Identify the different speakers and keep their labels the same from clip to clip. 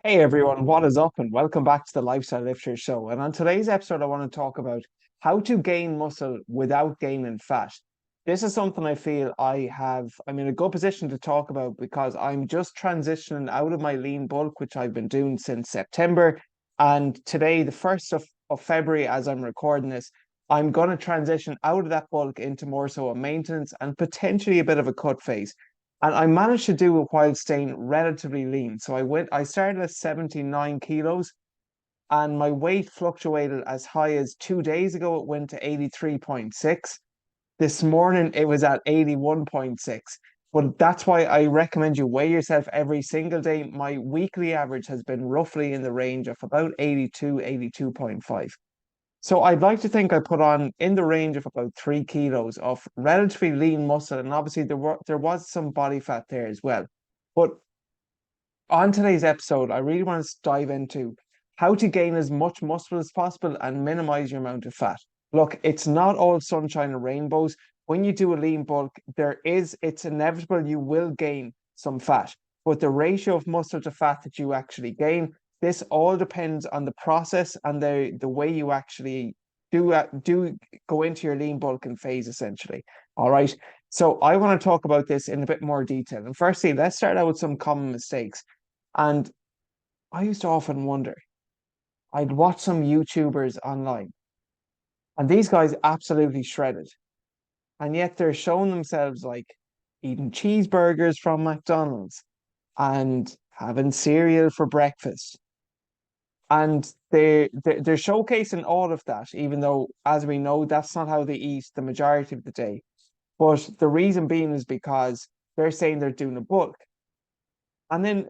Speaker 1: Hey everyone, what is up? And welcome back to the Lifestyle Lifter Show. And on today's episode, I want to talk about how to gain muscle without gaining fat. This is something I feel I'm in a good position to talk about because I'm just transitioning out of my lean bulk, which I've been doing since September. And today, the 1st of February, as I'm recording this, I'm going to transition out of that bulk into more so a maintenance and potentially a bit of a cut phase. And I managed to do it while staying relatively lean. So I started at 79 kilos and my weight fluctuated as high as 2 days ago. It went to 83.6. This morning it was at 81.6. But that's why I recommend you weigh yourself every single day. My weekly average has been roughly in the range of about 82, 82.5. So I'd like to think I put on in the range of about 3 kilos of relatively lean muscle, and obviously there was some body fat there as well. But on today's episode, I really want to dive into how to gain as much muscle as possible and minimize your amount of fat. Look, it's not all sunshine and rainbows. When you do a lean bulk, it's inevitable you will gain some fat, but the ratio of muscle to fat that you actually gain, this all depends on the process and the way you actually do go into your lean bulking phase, essentially. All right. So I want to talk about this in a bit more detail. And firstly, let's start out with some common mistakes. And I used to often wonder, I'd watch some YouTubers online, and these guys absolutely shredded. And yet they're showing themselves like eating cheeseburgers from McDonald's and having cereal for breakfast. And they're showcasing all of that, even though, as we know, that's not how they eat the majority of the day. But the reason being is because they're saying they're doing a bulk. And then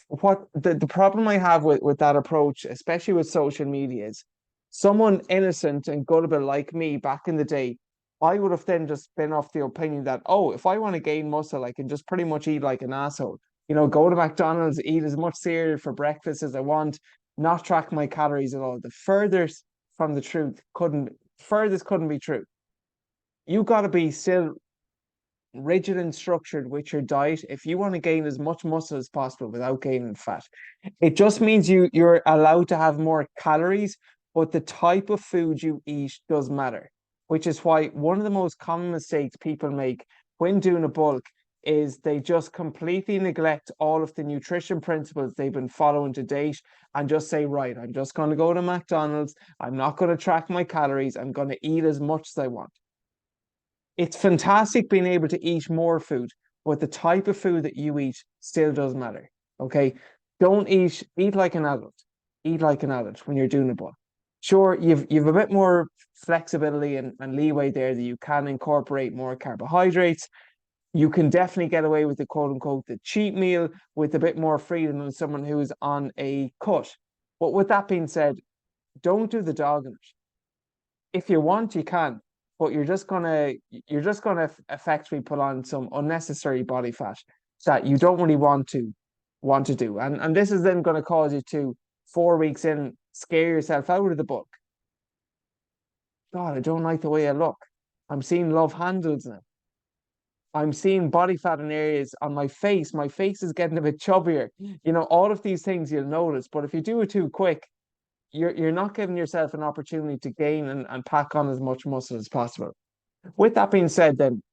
Speaker 1: what the problem I have with that approach, especially with social media, is someone innocent and gullible like me back in the day, I would have then just been off the opinion that, oh, if I want to gain muscle, I can just pretty much eat like an asshole. Go to McDonald's, eat as much cereal for breakfast as I want, not track my calories at all. The furthest couldn't be true. You got to be still rigid and structured with your diet if you want to gain as much muscle as possible without gaining fat. It just means you're allowed to have more calories, but the type of food you eat does matter, which is why one of the most common mistakes people make when doing a bulk is they just completely neglect all of the nutrition principles they've been following to date and just say, right, I'm just going to go to McDonald's. I'm not going to track my calories. I'm going to eat as much as I want. It's fantastic being able to eat more food, but the type of food that you eat still does matter. Okay. Don't eat like an adult. Eat like an adult when you're doing a bulk. Sure, you've a bit more flexibility and leeway there that you can incorporate more carbohydrates. You can definitely get away with the quote unquote the cheat meal with a bit more freedom than someone who is on a cut. But with that being said, don't do the dog in it. If you want, you can, but you're just gonna effectively put on some unnecessary body fat that you don't really want to do. And this is then going to cause you to 4 weeks in scare yourself out of the book. God, I don't like the way I look. I'm seeing love handles now. I'm seeing body fat in areas on my face. My face is getting a bit chubbier. All of these things you'll notice, but if you do it too quick, you're not giving yourself an opportunity to gain and pack on as much muscle as possible. With that being said, then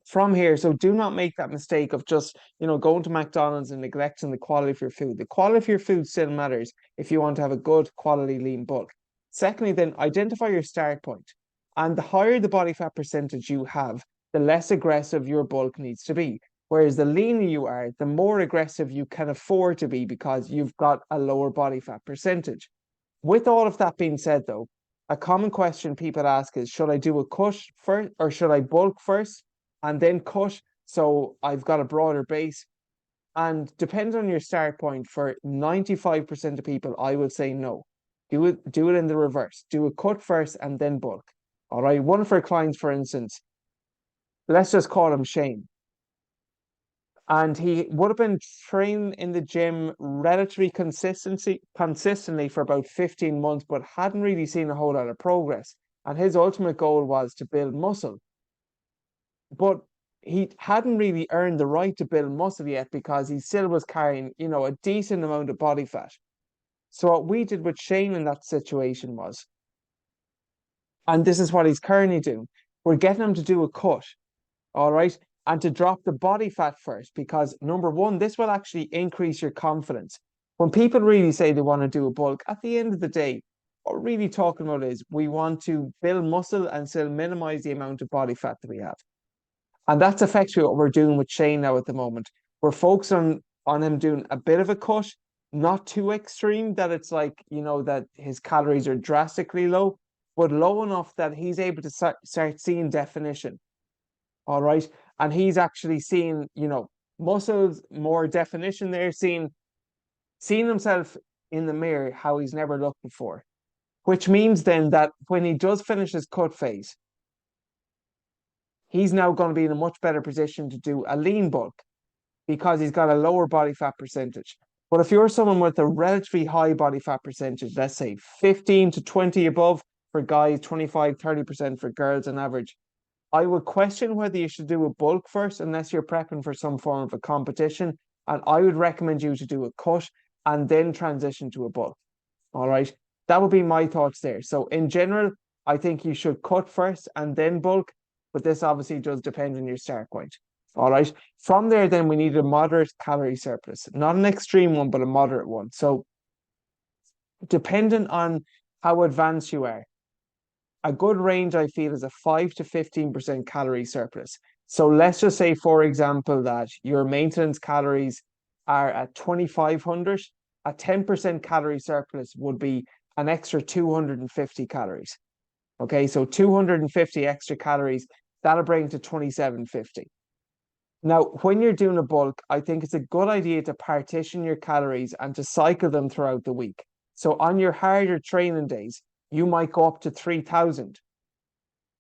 Speaker 1: from here, so do not make that mistake of just, going to McDonald's and neglecting the quality of your food. The quality of your food still matters if you want to have a good quality lean bulk. Secondly, then identify your start point. And the higher the body fat percentage you have, the less aggressive your bulk needs to be. Whereas the leaner you are, the more aggressive you can afford to be because you've got a lower body fat percentage. With all of that being said, though, a common question people ask is, should I do a cut first or should I bulk first and then cut so I've got a broader base? And depends on your start point. For 95% of people, I will say no. Do it in the reverse. Do a cut first and then bulk. All right. One of our clients, for instance, let's just call him Shane. And he would have been training in the gym relatively consistently for about 15 months, but hadn't really seen a whole lot of progress. And his ultimate goal was to build muscle. But he hadn't really earned the right to build muscle yet because he still was carrying, a decent amount of body fat. So what we did with Shane in that situation was, and this is what he's currently doing, we're getting him to do a cut, all right, and to drop the body fat first because number one, this will actually increase your confidence. When people really say they want to do a bulk, at the end of the day, what we're really talking about is we want to build muscle and still minimize the amount of body fat that we have. And that's effectively what we're doing with Shane now at the moment. We're focused on him doing a bit of a cut, not too extreme that it's like, that his calories are drastically low, but low enough that he's able to start seeing definition. All right. And he's actually seeing, muscles, more definition there, seeing himself in the mirror how he's never looked before. Which means then that when he does finish his cut phase, he's now going to be in a much better position to do a lean bulk because he's got a lower body fat percentage. But if you're someone with a relatively high body fat percentage, let's say 15 to 20 above for guys, 25, 30% for girls on average, I would question whether you should do a bulk first unless you're prepping for some form of a competition. And I would recommend you to do a cut and then transition to a bulk. All right. That would be my thoughts there. So in general, I think you should cut first and then bulk, but this obviously does depend on your start point. All right. From there, then we need a moderate calorie surplus, not an extreme one, but a moderate one. So dependent on how advanced you are, a good range I feel is a 5 to 15% calorie surplus. So let's just say, for example, that your maintenance calories are at 2,500. A 10% calorie surplus would be an extra 250 calories. Okay, so 250 extra calories, that'll bring to 2,750. Now, when you're doing a bulk, I think it's a good idea to partition your calories and to cycle them throughout the week. So on your harder training days, you might go up to 3,000.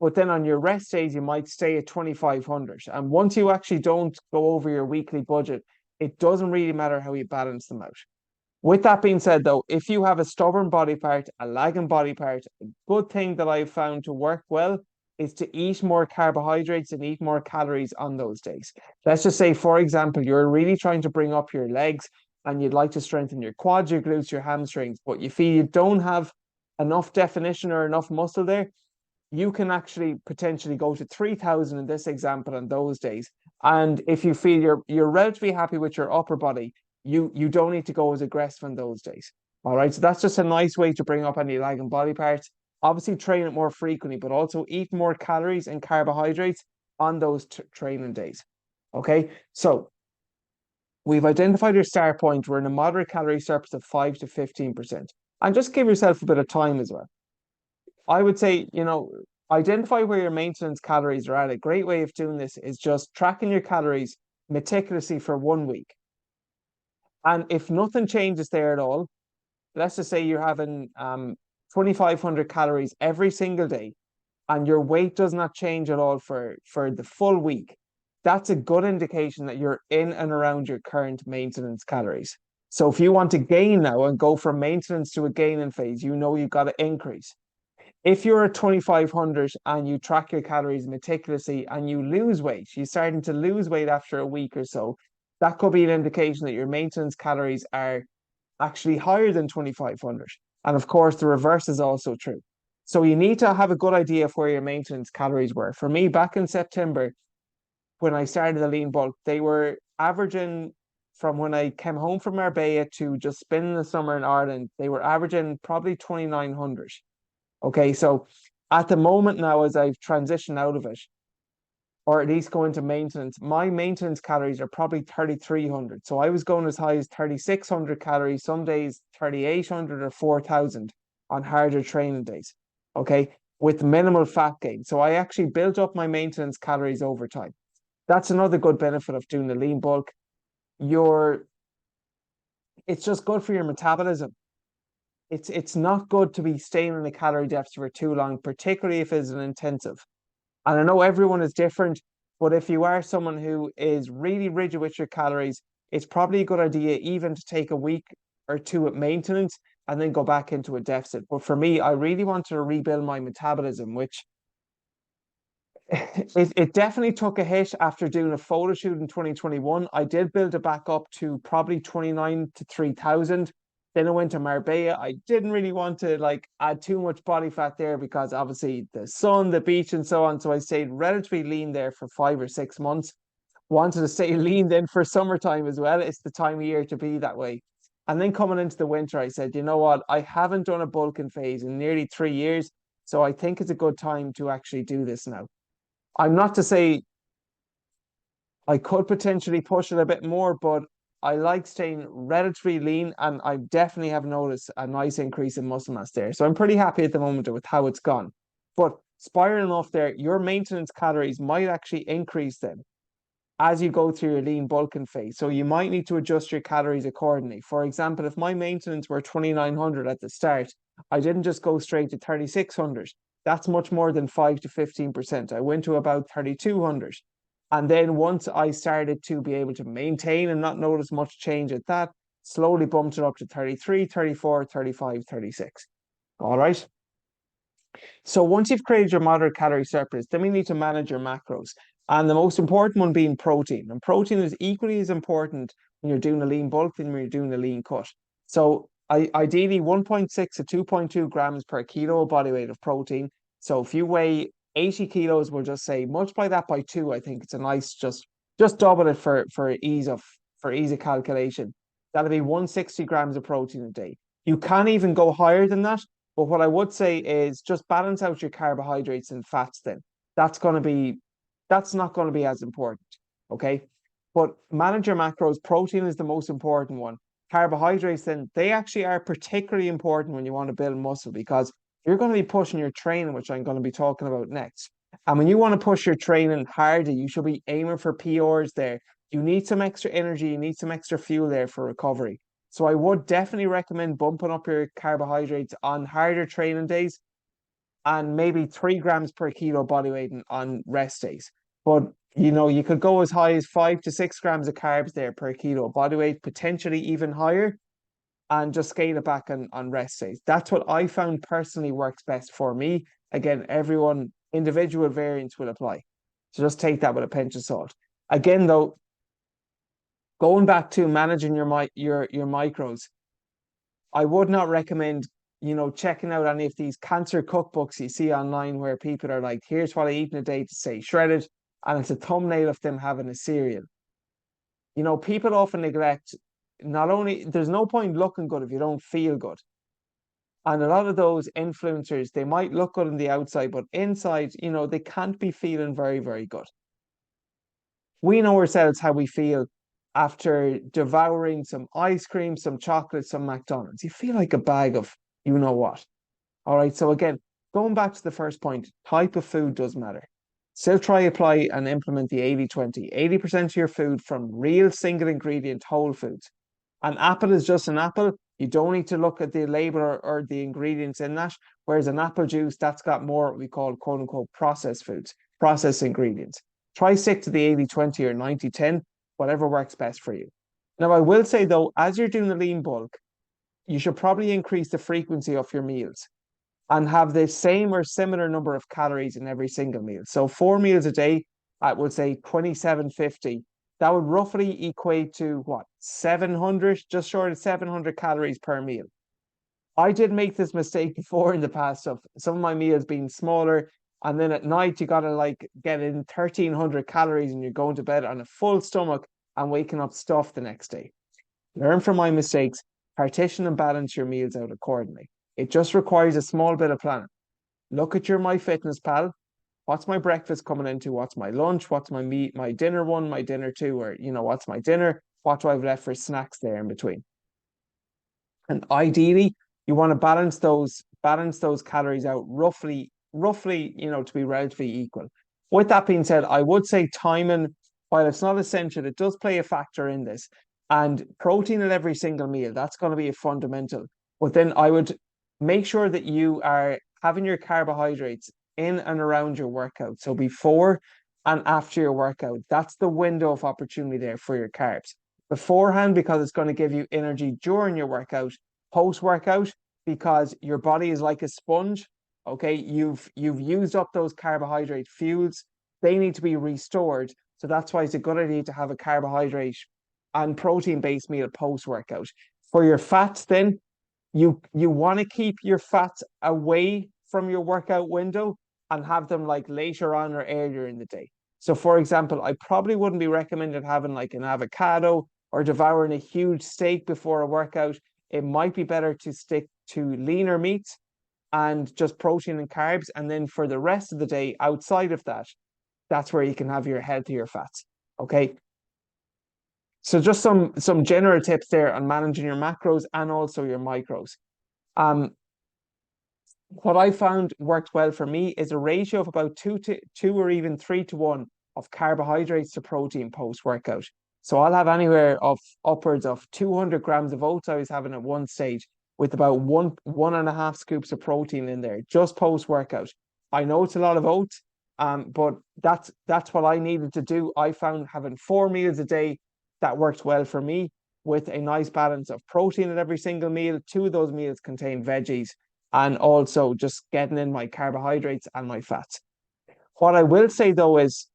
Speaker 1: But then on your rest days, you might stay at 2,500. And once you actually don't go over your weekly budget, it doesn't really matter how you balance them out. With that being said, though, if you have a stubborn body part, a lagging body part, a good thing that I've found to work well is to eat more carbohydrates and eat more calories on those days. Let's just say, for example, you're really trying to bring up your legs and you'd like to strengthen your quads, your glutes, your hamstrings, but you feel you don't have enough definition or enough muscle there, you can actually potentially go to 3,000 in this example on those days. And if you feel you're relatively happy with your upper body, you don't need to go as aggressive on those days. All right. So that's just a nice way to bring up any lagging body parts. Obviously, train it more frequently, but also eat more calories and carbohydrates on those training days. Okay. So we've identified your start point. We're in a moderate calorie surplus of 5 to 15%. And just give yourself a bit of time as well. I would say, identify where your maintenance calories are at. A great way of doing this is just tracking your calories meticulously for 1 week. And if nothing changes there at all, let's just say you're having 2,500 calories every single day and your weight does not change at all for the full week, that's a good indication that you're in and around your current maintenance calories. So if you want to gain now and go from maintenance to a gaining phase, you've got to increase. If you're at 2,500 and you track your calories meticulously and you lose weight, you're starting to lose weight after a week or so, that could be an indication that your maintenance calories are actually higher than 2,500. And of course, the reverse is also true. So you need to have a good idea of where your maintenance calories were. For me, back in September, when I started the lean bulk, they were averaging from when I came home from Marbella to just spending the summer in Ireland, they were averaging probably 2,900. Okay, so at the moment now, as I've transitioned out of it, or at least go into maintenance, my maintenance calories are probably 3,300. So I was going as high as 3,600 calories, some days 3,800 or 4,000 on harder training days. Okay, with minimal fat gain. So I actually built up my maintenance calories over time. That's another good benefit of doing the lean bulk. It's just good for your metabolism. It's not good to be staying in a calorie deficit for too long, particularly if it's an intensive. And I know everyone is different, but if you are someone who is really rigid with your calories, it's probably a good idea even to take a week or two at maintenance and then go back into a deficit. But for me, I really wanted to rebuild my metabolism, which It definitely took a hit after doing a photo shoot in 2021. I did build it back up to probably 29 to 3,000. Then I went to Marbella. I didn't really want to like add too much body fat there because obviously the sun, the beach, and so on. So I stayed relatively lean there for 5 or 6 months. Wanted to stay lean then for summertime as well. It's the time of year to be that way. And then coming into the winter, I said, you know what? I haven't done a bulking phase in nearly 3 years. So I think it's a good time to actually do this now. I'm not to say I could potentially push it a bit more, but I like staying relatively lean, and I definitely have noticed a nice increase in muscle mass there. So I'm pretty happy at the moment with how it's gone. But spiraling off there, your maintenance calories might actually increase then as you go through your lean bulking phase. So you might need to adjust your calories accordingly. For example, if my maintenance were 2,900 at the start, I didn't just go straight to 3,600. That's much more than 5 to 15%. I went to about 3,200. And then once I started to be able to maintain and not notice much change at that, slowly bumped it up to 33, 34, 35, 36. All right. So once you've created your moderate calorie surplus, then we need to manage your macros. And the most important one being protein. And protein is equally as important when you're doing a lean bulk than when you're doing a lean cut. So ideally 1.6 to 2.2 grams per kilo of body weight of protein. So if you weigh 80 kilos, we'll just say multiply that by two. I think it's a nice just double it for ease of calculation. That'll be 160 grams of protein a day. You can even go higher than that, but what I would say is just balance out your carbohydrates and fats then. That's going to be, that's not going to be as important. Okay. But manage your macros. Protein is the most important one. Carbohydrates, then they actually are particularly important when you want to build muscle because you're going to be pushing your training, which I'm going to be talking about next. And when you want to push your training harder, you should be aiming for PRs there. You need some extra energy, you need some extra fuel there for recovery. So I would definitely recommend bumping up your carbohydrates on harder training days and maybe 3 grams per kilo body weight on rest days. But you could go as high as 5 to 6 grams of carbs there per kilo body weight, potentially even higher, and just scale it back on rest days. That's what I found personally works best for me. Again, everyone, individual variants will apply. So just take that with a pinch of salt. Again, though, going back to managing your micros, I would not recommend, checking out any of these cancer cookbooks you see online where people are like, here's what I eat in a day to stay shredded, and it's a thumbnail of them having a cereal. People often neglect not only there's no point looking good if you don't feel good. And a lot of those influencers, they might look good on the outside, but inside, they can't be feeling very, very good. We know ourselves how we feel after devouring some ice cream, some chocolate, some McDonald's. You feel like a bag of you know what. All right. So again, going back to the first point, type of food does matter. Still try, apply, and implement the 80/20. 80% of your food from real single ingredient whole foods. An apple is just an apple. You don't need to look at the label or the ingredients in that. Whereas an apple juice, that's got more what we call quote unquote processed foods, processed ingredients. Try stick to the 80/20 or 90/10, whatever works best for you. Now, I will say though, as you're doing the lean bulk, you should probably increase the frequency of your meals and have the same or similar number of calories in every single meal. So 4 meals a day, I would say 2750. That would roughly equate to what, 700, just short of 700 calories per meal. I did make this mistake before in the past of some of my meals being smaller. And then at night, you got to like get in 1300 calories and you're going to bed on a full stomach and waking up stuffed the next day. Learn from my mistakes, partition and balance your meals out accordingly. It just requires a small bit of planning. Look at your MyFitnessPal. What's my breakfast coming into? What's my lunch? What's my dinner one, my dinner two, or what's my dinner? What do I have left for snacks there in between? And ideally, you want to balance those calories out roughly, to be relatively equal. With that being said, I would say timing, while it's not essential, it does play a factor in this. And protein at every single meal, that's going to be a fundamental. But then I would make sure that you are having your carbohydrates in and around your workout. So before and after your workout, that's the window of opportunity there for your carbs. Beforehand, because it's going to give you energy during your workout. Post workout, because your body is like a sponge. Okay, you've used up those carbohydrate fuels. they need to be restored. So that's why it's a good idea to have a carbohydrate and protein-based meal post-workout. For your fats, then you want to keep your fats away from your workout window and have them like later on or earlier in the day. So, for example, I probably wouldn't be recommended having like an avocado or devouring a huge steak before a workout. It might be better to stick to leaner meats and just protein and carbs. And then for the rest of the day, outside of that, that's where you can have your healthier fats. Okay. So just some general tips there on managing your macros and also your micros. Um, what I found worked well for me is a ratio of about 2 to 2 or even 3 to 1 of carbohydrates to protein post workout. So I'll have anywhere of upwards of 200 grams of oats I was having at one stage with about one and a half scoops of protein in there just post workout. I know it's a lot of oats, but that's what I needed to do. I found having 4 meals a day that worked well for me with a nice balance of protein at every single meal. 2 of those meals contain veggies and also just getting in my carbohydrates and my fats. What I will say though is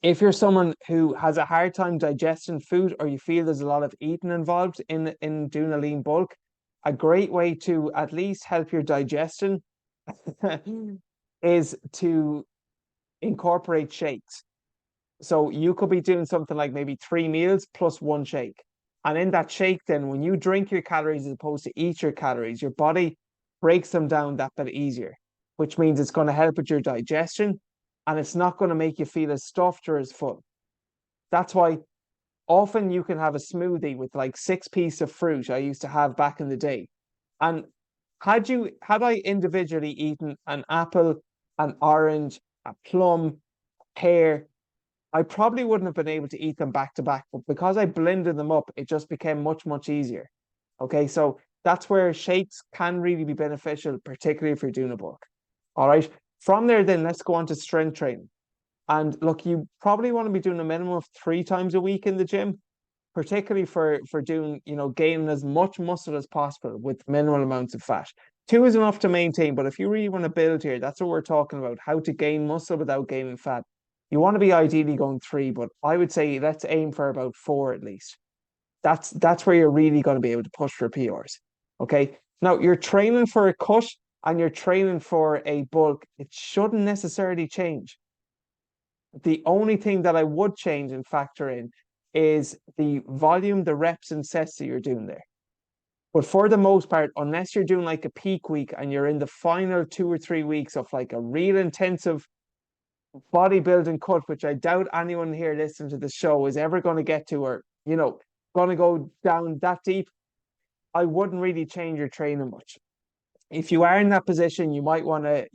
Speaker 1: if you're someone who has a hard time digesting food or you feel there's a lot of eating involved in doing a lean bulk, a great way to at least help your digestion is to incorporate shakes. So you could be doing something like maybe 3 meals plus one shake. And in that shake, then when you drink your calories as opposed to eat your calories, your body breaks them down that bit easier, which means it's going to help with your digestion and it's not going to make you feel as stuffed or as full. That's why often you can have a smoothie with like 6 pieces of fruit I used to have back in the day. And had I individually eaten an apple, an orange, a plum, pear, I probably wouldn't have been able to eat them back to back, but because I blended them up, it just became much, much easier. Okay, so that's where shakes can really be beneficial, particularly if you're doing a bulk. All right. From there, then let's go on to strength training. And look, you probably want to be doing a minimum of 3 times a week in the gym, particularly for doing, gaining as much muscle as possible with minimal amounts of fat. 2 is enough to maintain, but if you really want to build here, that's what we're talking about, how to gain muscle without gaining fat. You want to be ideally going 3, but I would say let's aim for about 4 at least. That's where you're really going to be able to push for PRs. Okay. Now you're training for a cut and you're training for a bulk. It shouldn't necessarily change. The only thing that I would change and factor in is the volume, the reps and sets that you're doing there. But for the most part, unless you're doing like a peak week and you're in the final 2 or 3 weeks of like a real intensive bodybuilding cut, which I doubt anyone here listening to the show is ever going to get to, or going to go down that deep, I wouldn't really change your training much. If you are in that position, you might want to,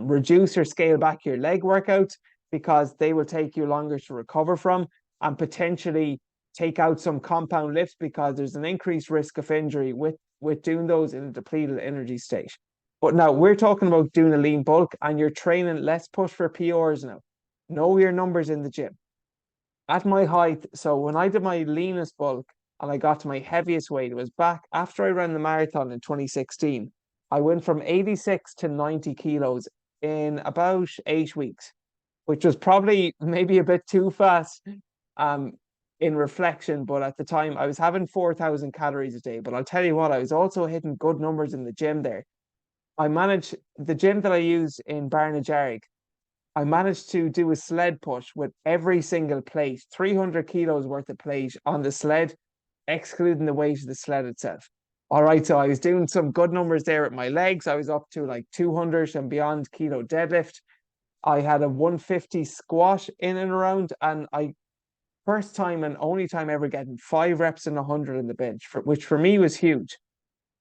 Speaker 1: reduce or scale back your leg workouts because they will take you longer to recover from, and potentially take out some compound lifts because there's an increased risk of injury with doing those in a depleted energy state. But now we're talking about doing a lean bulk and you're training, let's push for PRs now. Know your numbers in the gym. At my height, so when I did my leanest bulk and I got to my heaviest weight, it was back after I ran the marathon in 2016. I went from 86 to 90 kilos in about 8 weeks, which was probably maybe a bit too fast in reflection. But at the time, I was having 4,000 calories a day. But I'll tell you what, I was also hitting good numbers in the gym there. I managed the gym that I use in Barnajarrig. I managed to do a sled push with every single plate, 300 kilos worth of plate on the sled, excluding the weight of the sled itself. All right, so I was doing some good numbers there with my legs. I was up to like 200 and beyond kilo deadlift. I had a 150 squat in and around, and I first time and only time ever getting 5 reps and 100 in the bench, which for me was huge.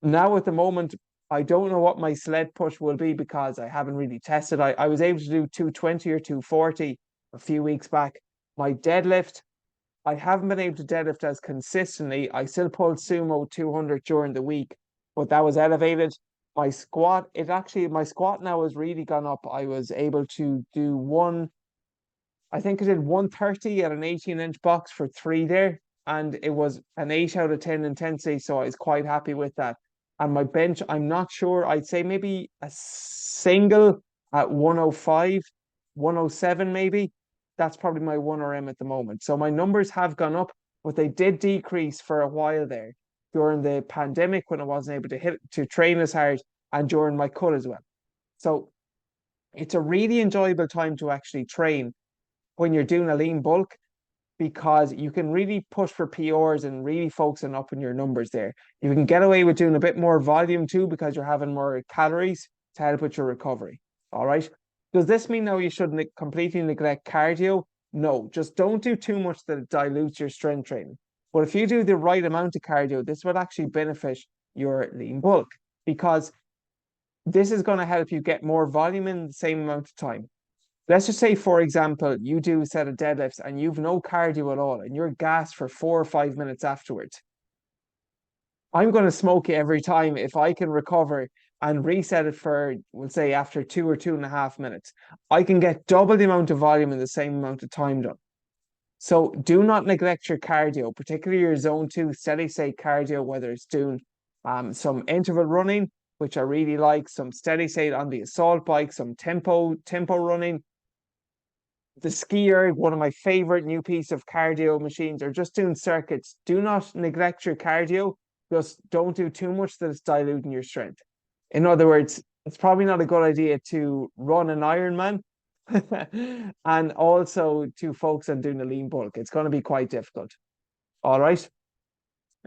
Speaker 1: Now at the moment, I don't know what my sled push will be because I haven't really tested. I was able to do 220 or 240 a few weeks back. My deadlift, I haven't been able to deadlift as consistently. I still pulled sumo 200 during the week, but that was elevated. My squat, my squat now has really gone up. I was able to do I think I did 130 at an 18-inch box for 3 there, and it was an 8 out of 10 intensity, so I was quite happy with that. And my bench, I'm not sure, I'd say maybe a single at 105, 107 maybe. That's probably my 1RM at the moment. So my numbers have gone up, but they did decrease for a while there during the pandemic when I wasn't able to train as hard, and during my cut as well. So it's a really enjoyable time to actually train when you're doing a lean bulk, because you can really push for PRs and really focus on upping your numbers there. You can get away with doing a bit more volume too, because you're having more calories to help with your recovery. All right. Does this mean now you should completely neglect cardio? No, just don't do too much that it dilutes your strength training. But if you do the right amount of cardio, this would actually benefit your lean bulk, because this is going to help you get more volume in the same amount of time. Let's just say, for example, you do a set of deadlifts and you've no cardio at all and you're gassed for 4 or 5 minutes afterwards. I'm going to smoke you every time if I can recover and reset it for, we'll say, after 2 or 2.5 minutes. I can get double the amount of volume in the same amount of time done. So do not neglect your cardio, particularly your zone 2 steady state cardio, whether it's doing some interval running, which I really like, some steady state on the assault bike, some tempo running. The skier, one of my favorite new piece of cardio machines, or just doing circuits. Do not neglect your cardio. Just don't do too much that it's diluting your strength. In other words, it's probably not a good idea to run an Ironman and also to focus on doing a lean bulk. It's going to be quite difficult. All right.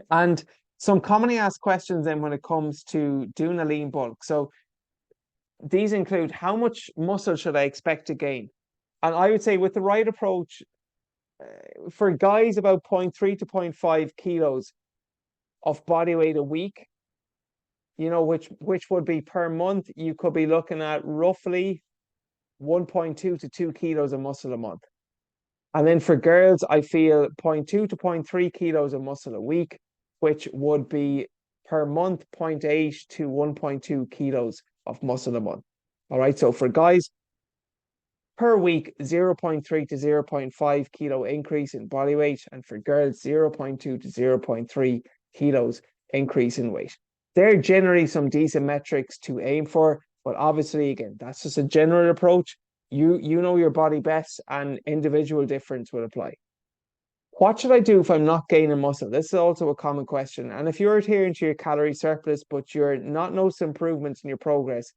Speaker 1: And some commonly asked questions then when it comes to doing a lean bulk. So these include, how much muscle should I expect to gain? And I would say with the right approach, for guys, about 0.3 to 0.5 kilos of body weight a week, which would be per month, you could be looking at roughly 1.2 to 2 kilos of muscle a month. And then for girls, I feel 0.2 to 0.3 kilos of muscle a week, which would be per month 0.8 to 1.2 kilos of muscle a month. All right. So for guys, per week, 0.3 to 0.5 kilo increase in body weight, and for girls, 0.2 to 0.3 kilos increase in weight. They're generally some decent metrics to aim for, but obviously, again, that's just a general approach. You know your body best, and individual difference will apply. What should I do if I'm not gaining muscle? This is also a common question. And if you're adhering to your calorie surplus, but you're not noticing improvements in your progress,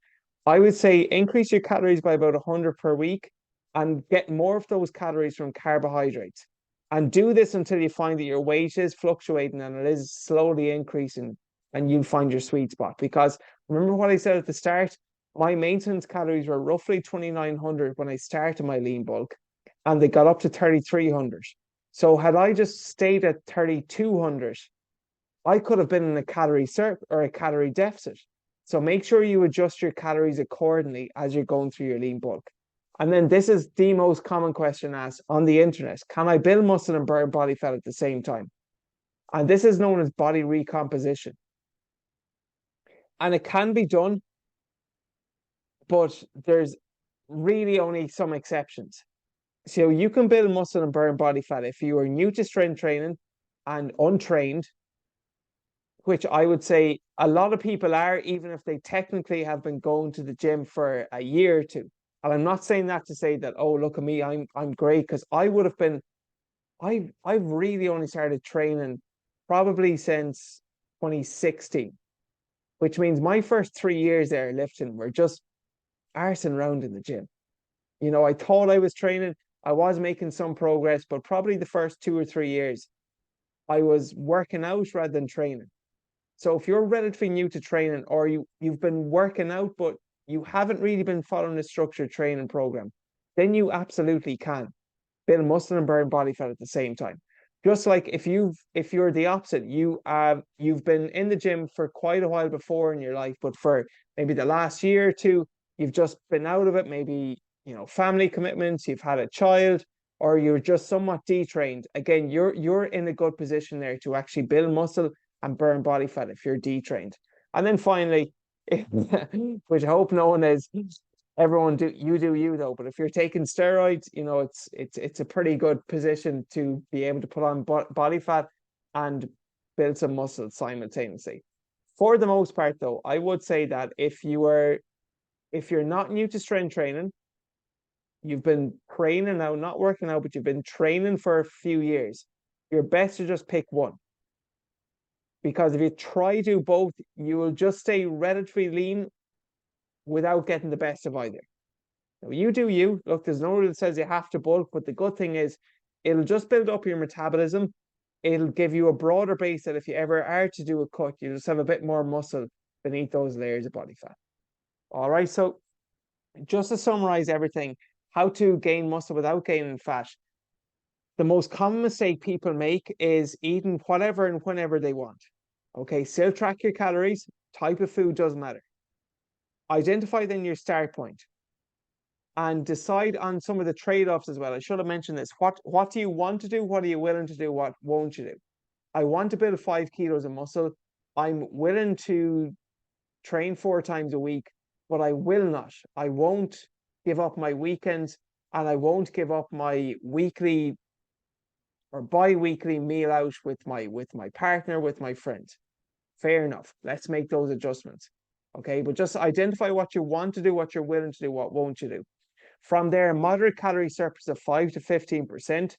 Speaker 1: I would say increase your calories by about 100 per week and get more of those calories from carbohydrates. And do this until you find that your weight is fluctuating and it is slowly increasing, and you'll find your sweet spot. Because remember what I said at the start, my maintenance calories were roughly 2,900 when I started my lean bulk, and they got up to 3,300. So had I just stayed at 3,200, I could have been in a calorie or a calorie deficit. So make sure you adjust your calories accordingly as you're going through your lean bulk. And then this is the most common question asked on the internet. Can I build muscle and burn body fat at the same time? And this is known as body recomposition. And it can be done, but there's really only some exceptions. So you can build muscle and burn body fat if you are new to strength training and untrained, which I would say a lot of people are, even if they technically have been going to the gym for a year or two. And I'm not saying that to say that, oh, look at me, I'm great, because I would have been, I've really only started training probably since 2016, which means my first 3 years there lifting were just arsing around in the gym. I thought I was training, I was making some progress, but probably the first 2 or 3 years, I was working out rather than training. So if you're relatively new to training, or you've been working out, but you haven't really been following a structured training program, then you absolutely can build muscle and burn body fat at the same time. Just like if you're the opposite, you've been in the gym for quite a while before in your life, but for maybe the last year or two, you've just been out of it, maybe, family commitments, you've had a child, or you're just somewhat detrained. Again, you're in a good position there to actually build muscle and burn body fat if you're detrained. And then finally, which I hope no one is, everyone do you though. But if you're taking steroids, it's a pretty good position to be able to put on body fat and build some muscle simultaneously. For the most part, though, I would say that if you're not new to strength training, you've been training now, not working out, but you've been training for a few years, you're best to just pick one. Because if you try to do both, you will just stay relatively lean without getting the best of either. Now, you do you. Look, there's no rule that says you have to bulk, but the good thing is it'll just build up your metabolism. It'll give you a broader base that if you ever are to do a cut, you just have a bit more muscle beneath those layers of body fat. All right, so just to summarize everything, how to gain muscle without gaining fat. The most common mistake people make is eating whatever and whenever they want. Okay, still track your calories. Type of food doesn't matter. Identify then your start point and decide on some of the trade-offs as well. I should have mentioned this. What do you want to do? What are you willing to do? What won't you do? I want to build 5 kilos of muscle. I'm willing to train 4 times a week, but I will not. I won't give up my weekends, and I won't give up my weekly or bi-weekly meal out with my partner, with my friends. Fair enough. Let's make those adjustments. Okay, but just identify what you want to do, what you're willing to do, what won't you do. From there, moderate calorie surplus of 5 to 15%.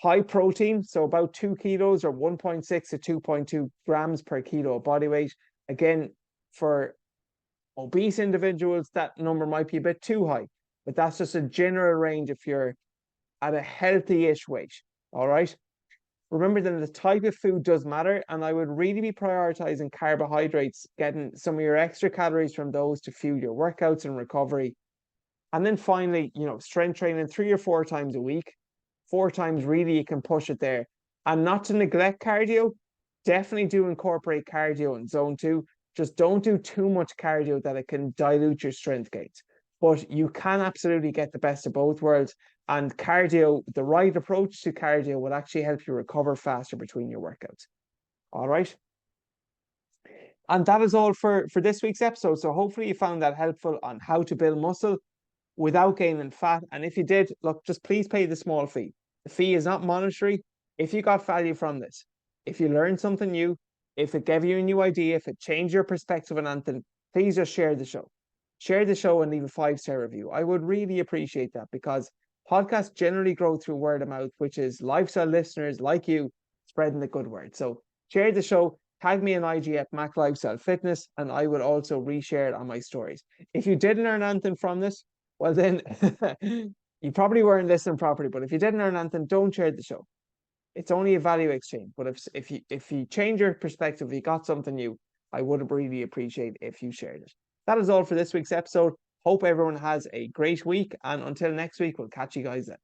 Speaker 1: High protein, so about 2 kilos or 1.6 to 2.2 grams per kilo of body weight. Again, for obese individuals, that number might be a bit too high, but that's just a general range if you're at a healthy-ish weight. All right. Remember that the type of food does matter, and I would really be prioritizing carbohydrates, getting some of your extra calories from those to fuel your workouts and recovery. And then finally, strength training 3 or 4 times a week. 4 times really you can push it there. And not to neglect cardio, definitely do incorporate cardio in zone 2. Just don't do too much cardio that it can dilute your strength gains. But you can absolutely get the best of both worlds. And cardio, the right approach to cardio will actually help you recover faster between your workouts. All right. And that is all for this week's episode. So hopefully you found that helpful on how to build muscle without gaining fat. And if you did, look, just please pay the small fee. The fee is not monetary. If you got value from this, if you learned something new, if it gave you a new idea, if it changed your perspective on anything, please just share the show. Share the show and leave a 5-star review. I would really appreciate that because podcasts generally grow through word of mouth, which is lifestyle listeners like you spreading the good word. So share the show, tag me on IG at Mac Lifestyle Fitness, and I will also reshare it on my stories. If you didn't learn anything from this, well then you probably weren't listening properly. But if you didn't learn anything, don't share the show. It's only a value exchange. But if you change your perspective, if you got something new, I would really appreciate if you shared it. That is all for this week's episode. Hope everyone has a great week, and until next week, we'll catch you guys then.